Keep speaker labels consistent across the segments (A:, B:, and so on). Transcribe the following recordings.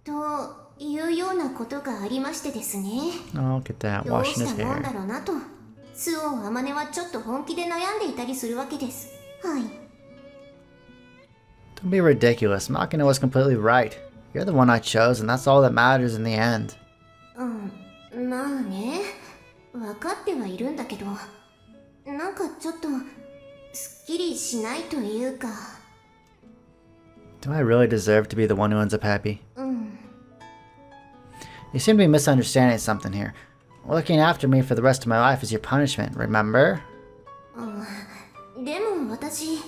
A: というようなことがありましてですね。
B: Oh, look at that,
A: どう
B: washing
A: し
B: his
A: たもん
B: hair.
A: だろうなと、スオン・アマネはちょっと本気で悩んでいたりするわけです。はい。
B: Don't be ridiculous. Machina was completely right. You're the one I chose, and that's all that matters in the end.
A: まあね、分かってはいるんだけど、なんかちょっとすっきりしないというか。
B: Do I really deserve to be the one who ends up happy? You seem to be misunderstanding something here. Looking after me for the rest of my life is your punishment, remember?
A: でも私、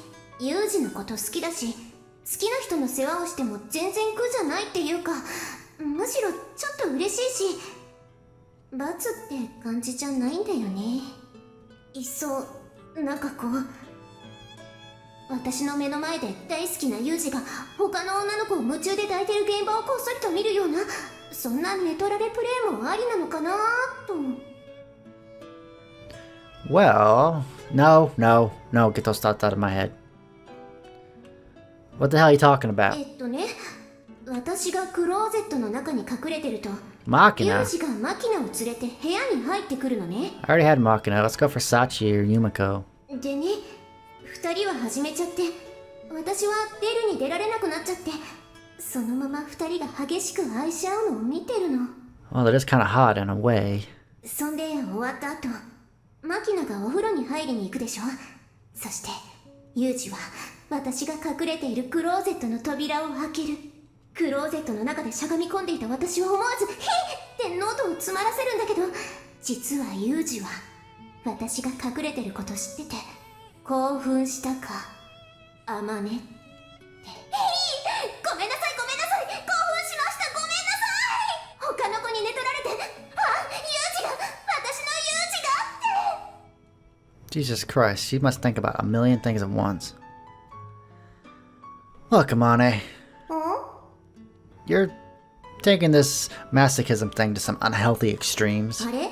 A: ユージのこと好きだし、好きな人の世話をしても全然苦じゃないっていうか、むしろちょっと嬉しいし、罰って感じじゃないんだよね。いっそ、なんかこう、私の目の前で大好きなユージが他の女の子を夢中で抱いてる現場をこっそりと見るような、そんなネトラレプレイもありなのかなと。
B: Well, no, get those thoughts out of my head. What the hell are you talking about?
A: ね、私がクローゼットの中に隠れてると、ユ
B: Machina?
A: ージがマキナを連れて部屋に入ってくるのね。
B: I already had Machina. Let's go for Sachi or Yumiko.
A: でね、二人は始めちゃって、私は出るに出られなくなっちゃって、そのまま二人が激しく愛し合うのを見てるの。
B: Well, that is kind of hot in a way.
A: そんで終わった後、マキナがお風呂に入りに行くでしょ。そしてユージは私が隠れているクローゼットの扉を開ける。クローゼットの中でしゃがみ込んでいた私は思わずヒッって喉を詰まらせるんだけど、実はユージは私が隠れてること知ってて興奮したか、あまねって。ごめんなさい、興奮しました、ごめんなさい。他の子に寝取られて、ユージが、私のユージがって。
B: Jesus Christ, she must think about a million things at once. Look, Amane. You're taking this masochism thing to some unhealthy extremes.
A: あれ？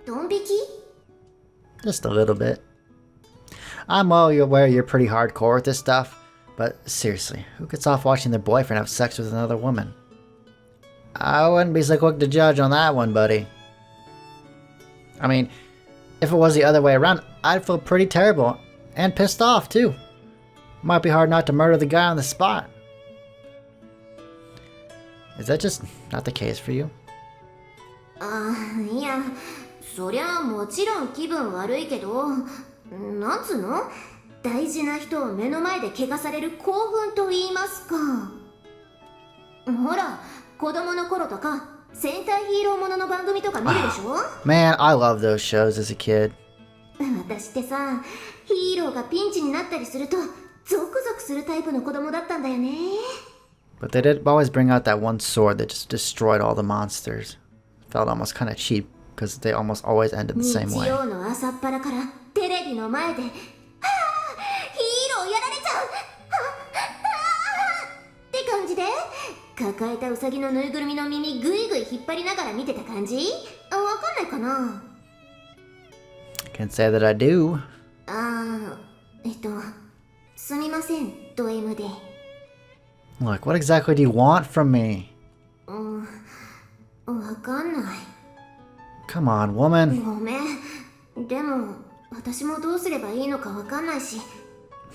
A: ドン引き？
B: Just a little bit. I'm well aware you're pretty hardcore with this stuff, but seriously, who gets off watching their boyfriend have sex with another woman? I wouldn't be so quick to judge on that one, buddy. I mean, if it was the other way around, I'd feel pretty terrible and pissed off too. Might be hard not to murder the guy on the spot. Is that just not the case for you?
A: いや、そりゃもちろん気分悪いけど、なんつうの？大事な人を目の前で怪我される興奮と言いますか。ほら、子供の頃とか戦隊ヒーローものの番組とか見るでしょ？
B: Man, I loved those shows as a kid.
A: 私ってさ、ヒーローがピンチになったりするとゾクゾクするタイプの子供だったんだよね。
B: But they did always bring out that one sword that just destroyed all the monsters. Felt almost kind of cheap because they almost always ended the same way.
A: 日曜の朝っぱらからテレビの前で、ヒーローやられちゃう、って感じで抱えたウサギのぬいぐるみの耳ぐいぐい引っ張りながら見てた感じ？わかんないかな？
B: Can't say that I do.
A: すみません、ド M で。
B: Look, what exactly do you want from me?
A: わかんない。
B: Come on, woman.
A: ごめん。でも、私もどうすればいいのかわかんないし。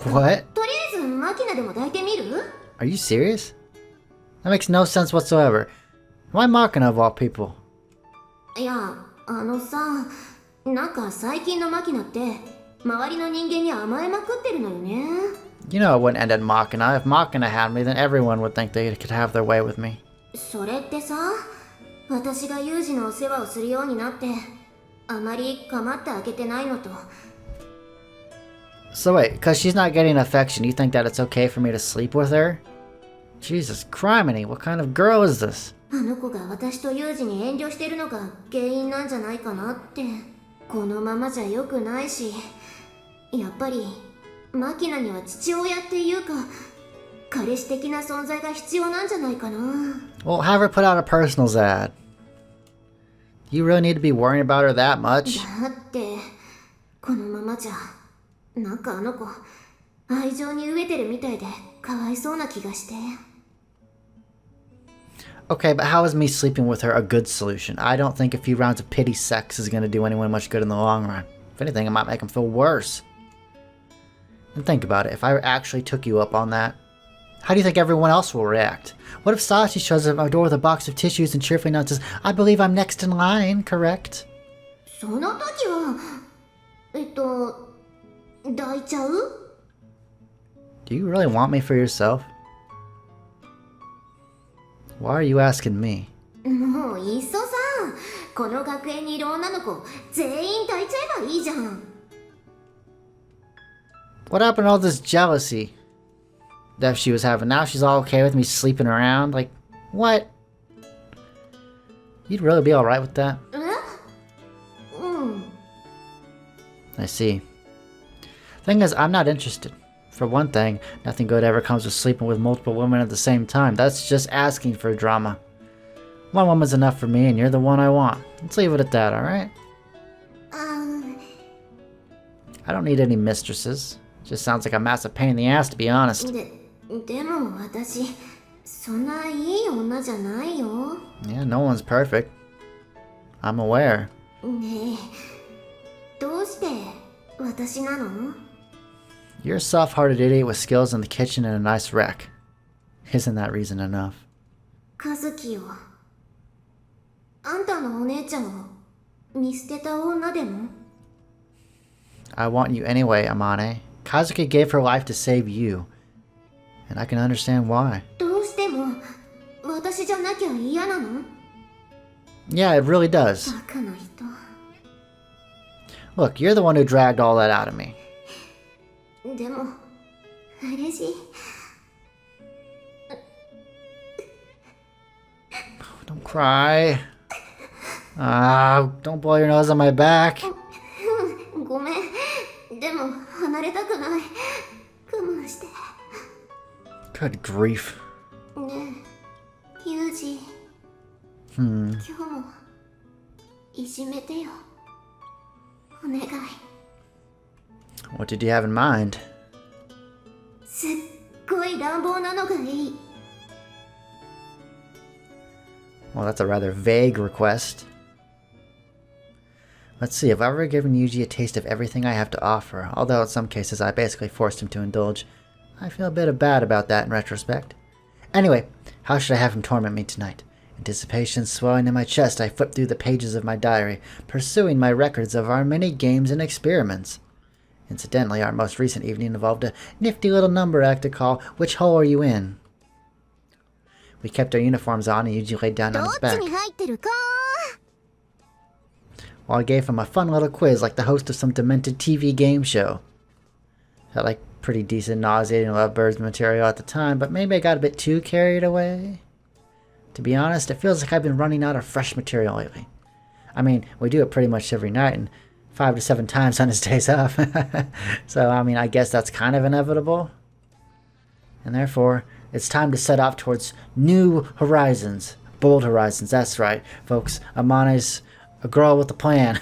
B: What?
A: とりあえず、マキナでも抱いてみる？
B: Are you serious? That makes no sense whatsoever. Why Machina of all people?
A: いや、さ、なんか最近のマキナって、周りの人間に甘えまくってるのよね。
B: You know it wouldn't end in Machina. If Machina had me, then everyone would think they could have their way with me.
A: それってさ、私がユージのお世話をするようになって、あまり構ってあげてないのと。
B: So wait, because she's not getting affection, you think that it's okay for me to sleep with her? Jesus criminy, what kind of girl is this?
A: あの子が私とユージに遠慮してるのが原因なんじゃないかなって。このままじゃ良くないし、やっぱりマキナには父親っていうか彼氏的な存在が必要なんじゃないかな。
B: Well, have her put out a personals ad. You really need to be worrying about her that much?
A: だってこのままじゃなんかあの子愛情に飢えてるみたいでかわいそうな気がして。
B: Okay, but how is me sleeping with her a good solution? I don't think a few rounds of pity sex is going to do anyone much good in the long run. If anything, it might make them feel worse. And think about it, if I actually took you up on that, how do you think everyone else will react? What if Sashi shows up at my door with a box of tissues and cheerfully announces, I believe I'm next in line, correct?
A: その時は抱いちゃう?
B: Do you really want me for yourself? Why are you asking me?
A: もういっそさ、この学園にいる女の子全員抱いちゃえばいいじゃん。
B: What happened to all this jealousy that she was having? Now she's all okay with me sleeping around? Like, what? You'd really be alright with that?
A: うん。
B: I see. Thing is, I'm not interested. For one thing, nothing good ever comes with sleeping with multiple women at the same time. That's just asking for drama. One woman's enough for me, and you're the one I want. Let's leave it at that, alright? I don't need any mistresses. Just sounds like a massive pain in the ass, to be honest.
A: でも私そんないい女じゃないよ。
B: Yeah, no one's perfect. I'm aware.
A: ねえ、どうして私なの?
B: You're a soft-hearted idiot with skills in the kitchen and a nice wreck. Isn't that reason enough?
A: 和樹よ、あんたのお姉ちゃんを見捨てた女でも?
B: I want you anyway, Amane. Kazuki gave her life to save you. And I can understand why.
A: どうしても私じゃなきゃ嫌なの?
B: Yeah, it really does.
A: バカな人。
B: Look, you're the one who dragged all that out of me.
A: でも嬉しい。
B: Don't cry. Don't blow your nose on my back.
A: ごめん。でも離れたくない。我慢して。
B: Good grief.
A: ねえ、ユージ。今日もいじめてよ。お願い。
B: What did you have in mind?
A: すっごい乱暴なのがいい。
B: Well, that's a rather vague request. Let's see, if I've ever given Yuji a taste of everything I have to offer, although in some cases I basically forced him to indulge, I feel a bit bad about that in retrospect. Anyway, how should I have him torment me tonight? Anticipation swelling in my chest, I flip through the pages of my diary, pursuing my records of our many games and experiments. Incidentally, our most recent evening involved a nifty little number act to call Which Hole Are You In? We kept our uniforms on and Yuji laid down on his back, while I gave him a fun little quiz like the host of some demented TV game show. Felt like pretty decent, nauseating Lovebirds material at the time, but maybe I got a bit too carried away. To be honest, it feels like I've been running out of fresh material lately. I mean, we do it pretty much every night, and 5 to 7 times on his days off. So, I mean, I guess that's kind of inevitable. And therefore, it's time to set off towards new horizons. Bold horizons, that's right, folks. Amane's a girl with a plan.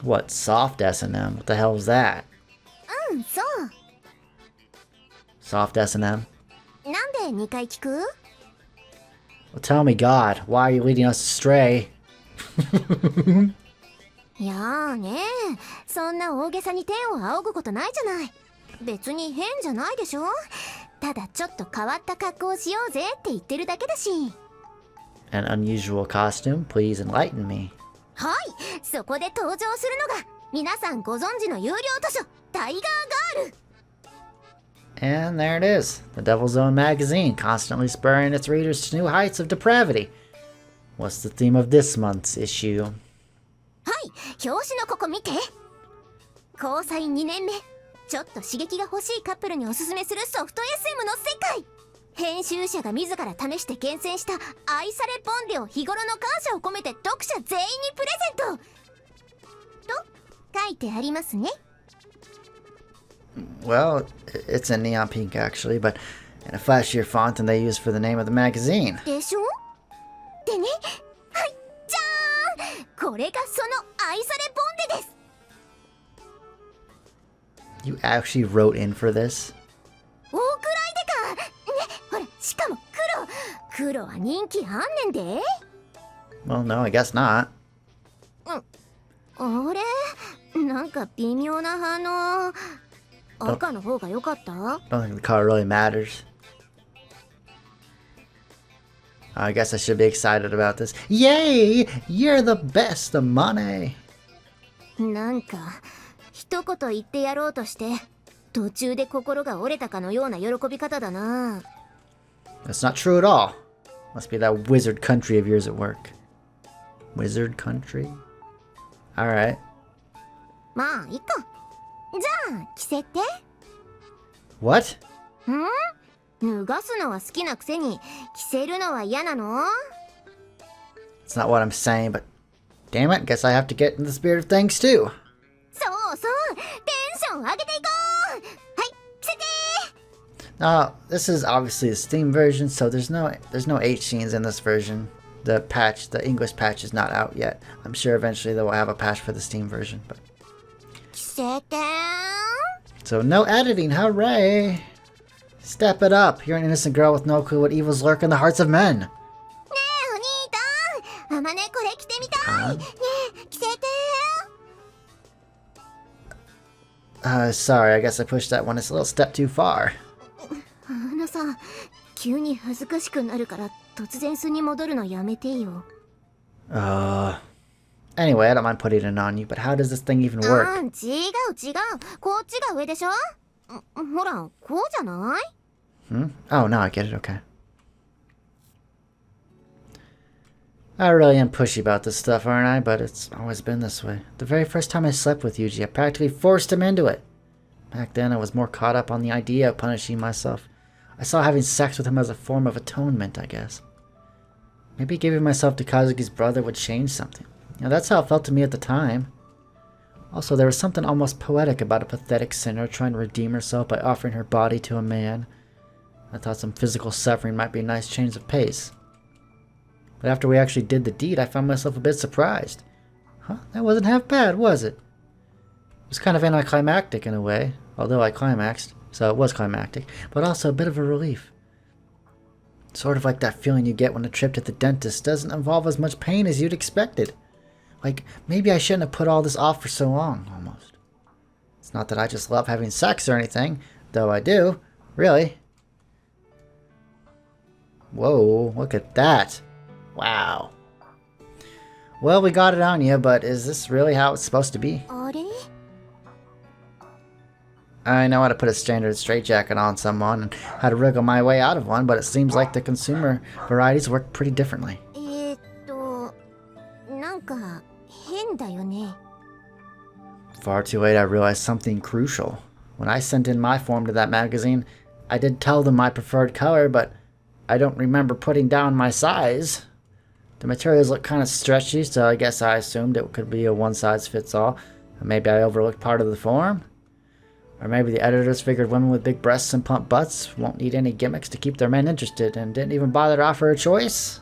B: What, soft S&M? What the hell is that?
A: So.
B: Soft S&M?
A: なんで2回聞く?
B: Well, tell me, God, why are you leading us astray?
A: いやーねー、そんな大げさに天を仰ぐことないじゃない。別に変じゃないでしょ。ただちょっと変わった格好をしようぜって言ってるだけだし。
B: An unusual costume? Please enlighten me.
A: はい、そこで登場するのが皆さんご存知の有料図書タイガーガール。
B: And there it is, the Devil's Own magazine, constantly spurring its readers to new heights of depravity. What's the theme of this month's issue?
A: はい、表紙のここ見て。交際2年目、ちょっと刺激が欲しいカップルにおすすめするソフト SM の世界。編集者が自ら試して厳選した愛されボンデを日頃の感謝を込めて読者全員にプレゼントと書いてありますね。
B: Well, it's in neon pink actually, but in a flashier font than they use for the name of the magazine.
A: でしょ? でね、はい、じゃーん、これがその愛されボンデです。
B: You actually wrote in for this?
A: 大くらいで黒は人気あんねんで。
B: Well, no, I guess not.
A: あれ、なんか微妙な反応。赤の方が良かった？
B: Don't think the color really matters. I guess I should be excited about this. Yay! You're the best, Amane!
A: なんか一言言ってやろうとして途中で心が折れたかのような喜び方だな。
B: That's not true at all. Must be that wizard country of yours at work. Wizard country? Alright.
A: まあいいか。じゃあ着せて。
B: What?
A: 脱がすのは好きなくせに着せるのは嫌なの？
B: It's not what I'm saying, but damn it, guess I have to get in the spirit of things too.
A: そうそう、テンション上げていこう。はい、着せて。
B: Now, this is obviously a Steam version, so there's no H scenes in this version. The English patch is not out yet. I'm sure eventually they will have a patch for the Steam version, but
A: 着せて。
B: so no editing, hooray! Step it up. You're an innocent girl with no clue what evils lurk in the hearts of men.
A: ねえお兄たん、あまねこれ着てみたい。ねえ着せて。
B: Sorry, I guess I pushed that one a little step too far.
A: さ、急に恥ずかしくなるから突然素に戻るのやめてよ。
B: Anyway, I don't mind putting it on you, but how does this thing even work?
A: 違う。こっちが上でしょ。ほら、こうじゃない？
B: Oh, now I get it, okay. I really am pushy about this stuff, aren't I? But it's always been this way. The very first time I slept with Yuji, I practically forced him into it. Back then, I was more caught up on the idea of punishing myself. I saw having sex with him as a form of atonement, I guess. Maybe giving myself to Kazuki's brother would change something. You know, that's how it felt to me at the time. Also, there was something almost poetic about a pathetic sinner trying to redeem herself by offering her body to a man. I thought some physical suffering might be a nice change of pace. But after we actually did the deed, I found myself a bit surprised. Huh? That wasn't half bad, was it? It was kind of anticlimactic in a way, although I climaxed, so it was climactic, but also a bit of a relief. Sort of like that feeling you get when a trip to the dentist doesn't involve as much pain as you'd expected. Like, maybe I shouldn't have put all this off for so long, almost. It's not that I just love having sex or anything, though I do, really. Whoa, look at that. Wow. Well, we got it on you, but is this really how it's supposed to be? I know how to put a standard straitjacket on someone and how to wriggle my way out of one, but it seems like the consumer varieties work pretty differently.
A: なんか変だよね。
B: Far too late I realized something crucial. When I sent in my form to that magazine, I did tell them my preferred color, but I don't remember putting down my size. The materials look kind of stretchy, so I guess I assumed it could be a one-size-fits-all. Maybe I overlooked part of the form? Or maybe the editors figured women with big breasts and plump butts won't need any gimmicks to keep their men interested and didn't even bother to offer a choice?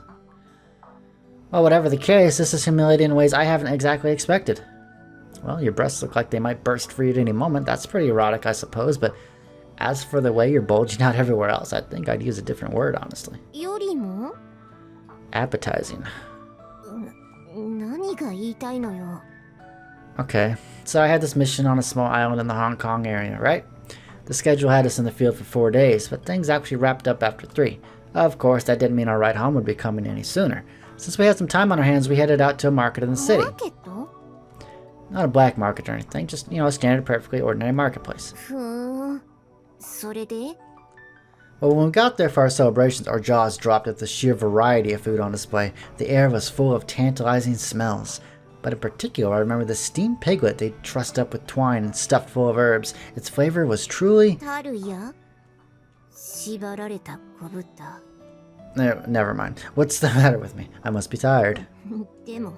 B: Well, whatever the case, this is humiliating in ways I haven't exactly expected. Well, your breasts look like they might burst free at any moment. That's pretty erotic, I suppose, but as for the way you're bulging out everywhere else, I think I'd use a different word, honestly.
A: よりも?
B: Appetizing.
A: 何が言いたいのよ。
B: Okay, so I had this mission on a small island in the Hong Kong area, right? The schedule had us in the field for 4 days, but things actually wrapped up after 3. Of course, that didn't mean our ride home would be coming any sooner. Since we had some time on our hands, we headed out to a market in the city. Not a black market or anything, just, a standard, perfectly ordinary marketplace.
A: それで?
B: Well, when we got there for our celebrations, our jaws dropped at the sheer variety of food on display. The air was full of tantalizing smells. But in particular, I remember the steamed piglet they trussed up with twine and stuffed full of herbs. Its flavor was truly... Never mind. What's the matter with me? I must be tired.
A: でも、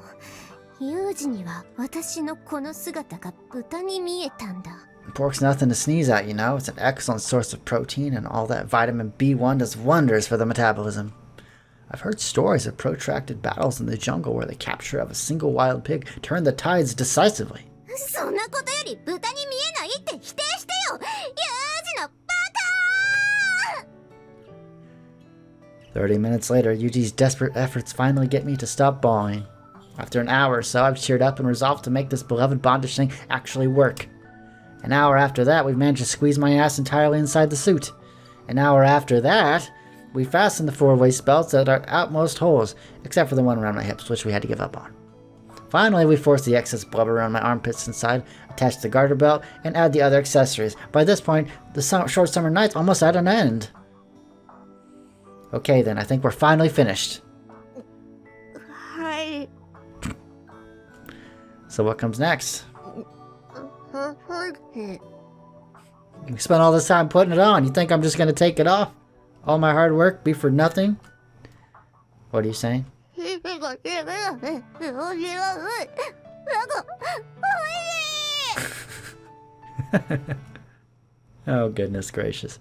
A: ユージには私のこの姿が豚に見えたんだ。
B: Pork's nothing to sneeze at, you know. It's an excellent source of protein, and all that vitamin B1 does wonders for the metabolism. I've heard stories of protracted battles in the jungle where the capture of a single wild pig turned the tides decisively.
A: そんなことより豚に見えないって否定してよ、ユージのバ
B: 30 minutes later, Yuji's desperate efforts finally get me to stop bawling. After an hour or so, I've cheered up and resolved to make this beloved bondage thing actually work. An hour after that, we've managed to squeeze my ass entirely inside the suit. An hour after that, we fastened the 4 waist belts at our outmost holes, except for the one around my hips, which we had to give up on. Finally, we forced the excess blubber around my armpits inside, attached the garter belt, and add the other accessories. By this point, the short summer night's almost at an end. Okay then, I think we're finally finished.
A: Hi.
B: So what comes next?
A: It.
B: You spent all this time putting it on. You think I'm just gonna take it off? All my hard work be for nothing? What are you saying? Oh, goodness gracious.